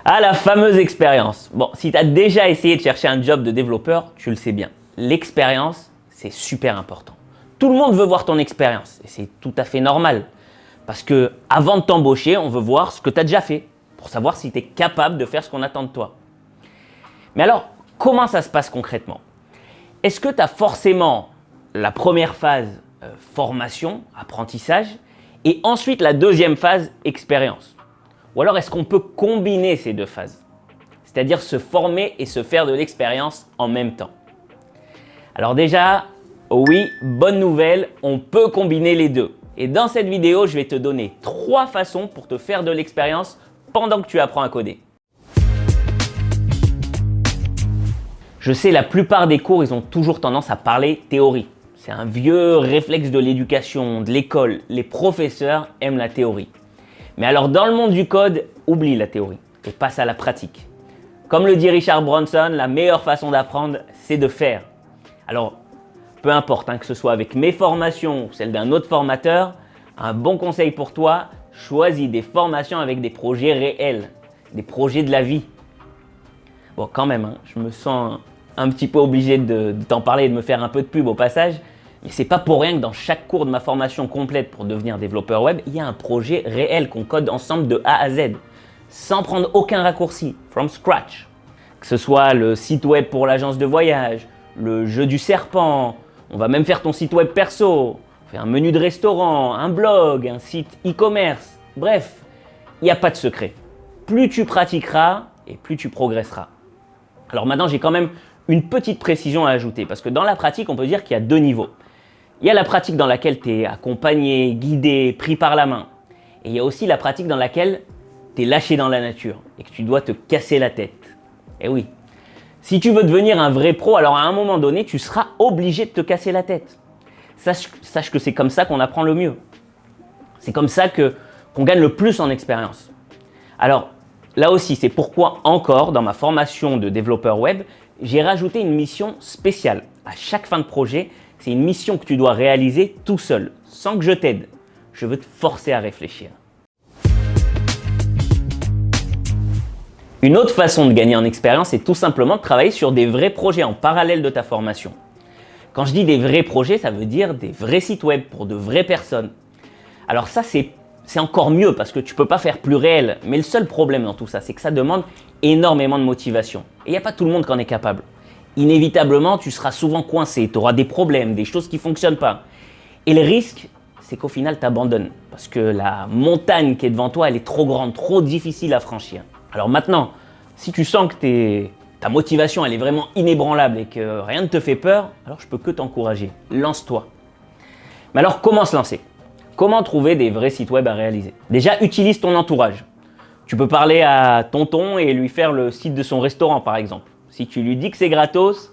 Ah, la fameuse expérience. Bon, si tu as déjà essayé de chercher un job de développeur, tu le sais bien. L'expérience, c'est super important. Tout le monde veut voir ton expérience et c'est tout à fait normal. Parce que avant de t'embaucher, on veut voir ce que tu as déjà fait pour savoir si tu es capable de faire ce qu'on attend de toi. Mais alors, comment ça se passe concrètement? Est-ce que tu as forcément la première phase formation, apprentissage et ensuite la deuxième phase expérience? Ou alors est-ce qu'on peut combiner ces deux phases? C'est-à-dire se former et se faire de l'expérience en même temps. Alors déjà, oui, bonne nouvelle, on peut combiner les deux. Et dans cette vidéo, je vais te donner 3 façons pour te faire de l'expérience pendant que tu apprends à coder. Je sais, la plupart des cours, ils ont toujours tendance à parler théorie. C'est un vieux réflexe de l'éducation, de l'école. Les professeurs aiment la théorie. Mais alors, dans le monde du code, oublie la théorie et passe à la pratique. Comme le dit Richard Branson, la meilleure façon d'apprendre, c'est de faire. Alors, peu importe, que ce soit avec mes formations ou celle d'un autre formateur, un bon conseil pour toi, choisis des formations avec des projets réels, des projets de la vie. Bon, quand même, je me sens un petit peu obligé de t'en parler et de me faire un peu de pub au passage. Mais c'est pas pour rien que dans chaque cours de ma formation complète pour devenir développeur web, il y a un projet réel qu'on code ensemble de A à Z, sans prendre aucun raccourci, from scratch. Que ce soit le site web pour l'agence de voyage, le jeu du serpent, on va même faire ton site web perso, on fait un menu de restaurant, un blog, un site e-commerce. Bref, il n'y a pas de secret. Plus tu pratiqueras et plus tu progresseras. Alors maintenant, j'ai quand même une petite précision à ajouter parce que dans la pratique, on peut dire qu'il y a 2 niveaux. Il y a la pratique dans laquelle tu es accompagné, guidé, pris par la main. Et il y a aussi la pratique dans laquelle tu es lâché dans la nature et que tu dois te casser la tête. Eh oui, si tu veux devenir un vrai pro, alors à un moment donné, tu seras obligé de te casser la tête. Sache que c'est comme ça qu'on apprend le mieux. C'est comme ça qu'on gagne le plus en expérience. Alors, là aussi, c'est pourquoi encore, dans ma formation de développeur web, j'ai rajouté une mission spéciale. À chaque fin de projet, c'est une mission que tu dois réaliser tout seul, sans que je t'aide. Je veux te forcer à réfléchir. Une autre façon de gagner en expérience, c'est tout simplement de travailler sur des vrais projets en parallèle de ta formation. Quand je dis des vrais projets, ça veut dire des vrais sites web pour de vraies personnes. Alors ça, c'est encore mieux parce que tu ne peux pas faire plus réel. Mais le seul problème dans tout ça, c'est que ça demande énormément de motivation. Et il n'y a pas tout le monde qui en est capable. Inévitablement, tu seras souvent coincé, tu auras des problèmes, des choses qui ne fonctionnent pas. Et le risque, c'est qu'au final, tu abandonnes. Parce que la montagne qui est devant toi, elle est trop grande, trop difficile à franchir. Alors maintenant, si tu sens que ta motivation, elle est vraiment inébranlable et que rien ne te fait peur, alors je peux que t'encourager. Lance-toi. Mais alors, comment se lancer ? Comment trouver des vrais sites web à réaliser? Déjà, utilise ton entourage. Tu peux parler à tonton et lui faire le site de son restaurant, par exemple. Si tu lui dis que c'est gratos,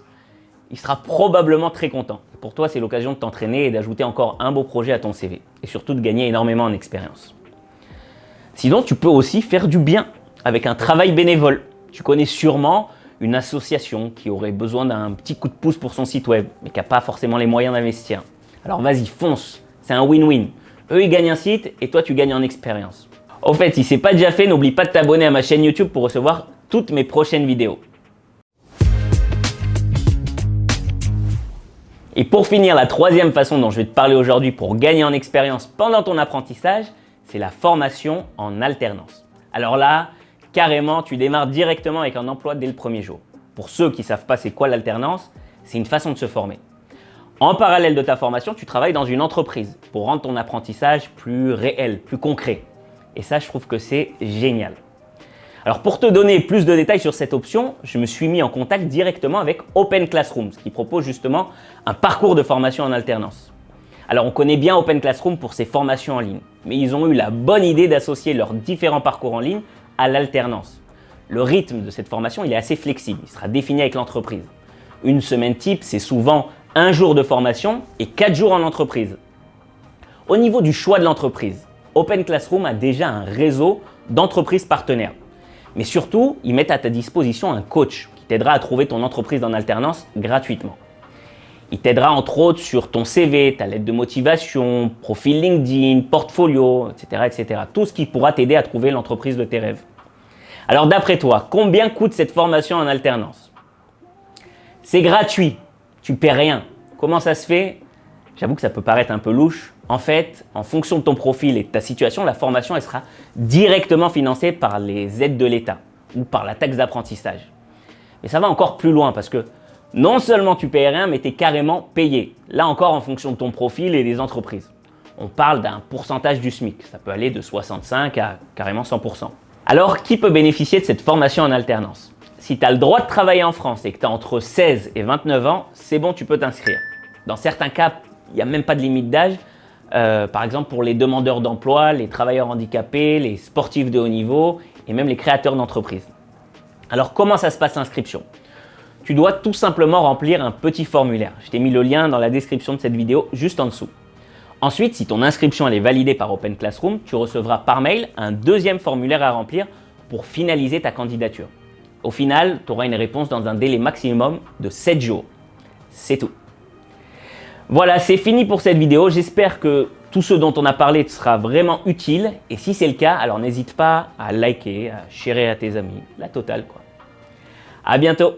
il sera probablement très content. Pour toi, c'est l'occasion de t'entraîner et d'ajouter encore un beau projet à ton CV. Et surtout de gagner énormément en expérience. Sinon, tu peux aussi faire du bien avec un travail bénévole. Tu connais sûrement une association qui aurait besoin d'un petit coup de pouce pour son site web, mais qui n'a pas forcément les moyens d'investir. Alors vas-y, fonce, c'est un win-win. Eux, ils gagnent un site et toi, tu gagnes en expérience. Au fait, si ce n'est pas déjà fait, n'oublie pas de t'abonner à ma chaîne YouTube pour recevoir toutes mes prochaines vidéos. Et pour finir, la 3e façon dont je vais te parler aujourd'hui pour gagner en expérience pendant ton apprentissage, c'est la formation en alternance. Alors là, carrément, tu démarres directement avec un emploi dès le premier jour. Pour ceux qui ne savent pas c'est quoi l'alternance, c'est une façon de se former. En parallèle de ta formation, tu travailles dans une entreprise pour rendre ton apprentissage plus réel, plus concret. Et ça, je trouve que c'est génial. Alors pour te donner plus de détails sur cette option, je me suis mis en contact directement avec Open Classroom, qui propose justement un parcours de formation en alternance. Alors on connaît bien Open Classroom pour ses formations en ligne, mais ils ont eu la bonne idée d'associer leurs différents parcours en ligne à l'alternance. Le rythme de cette formation, il est assez flexible, il sera défini avec l'entreprise. Une semaine type, c'est souvent 1 jour de formation et 4 jours en entreprise. Au niveau du choix de l'entreprise, Open Classroom a déjà un réseau d'entreprises partenaires. Mais surtout, ils mettent à ta disposition un coach qui t'aidera à trouver ton entreprise en alternance gratuitement. Il t'aidera entre autres sur ton CV, ta lettre de motivation, profil LinkedIn, portfolio, etc., etc. Tout ce qui pourra t'aider à trouver l'entreprise de tes rêves. Alors d'après toi, combien coûte cette formation en alternance? C'est gratuit, tu paies rien. Comment ça se fait? J'avoue que ça peut paraître un peu louche. En fait, en fonction de ton profil et de ta situation, la formation elle sera directement financée par les aides de l'État ou par la taxe d'apprentissage. Mais ça va encore plus loin parce que non seulement tu payes rien, mais tu es carrément payé. Là encore en fonction de ton profil et des entreprises. On parle d'un pourcentage du SMIC. Ça peut aller de 65 à carrément 100%. Alors, qui peut bénéficier de cette formation en alternance? Si tu as le droit de travailler en France et que tu as entre 16 et 29 ans, c'est bon, tu peux t'inscrire. Dans certains cas, il n'y a même pas de limite d'âge. Par exemple, pour les demandeurs d'emploi, les travailleurs handicapés, les sportifs de haut niveau et même les créateurs d'entreprises. Alors, comment ça se passe l'inscription? Tu dois tout simplement remplir un petit formulaire. Je t'ai mis le lien dans la description de cette vidéo, juste en dessous. Ensuite, si ton inscription elle est validée par Open Classroom, tu recevras par mail un deuxième formulaire à remplir pour finaliser ta candidature. Au final, tu auras une réponse dans un délai maximum de 7 jours. C'est tout. Voilà, c'est fini pour cette vidéo. J'espère que tout ce dont on a parlé te sera vraiment utile. Et si c'est le cas, alors n'hésite pas à liker, à sharer à tes amis. La totale, quoi. À bientôt.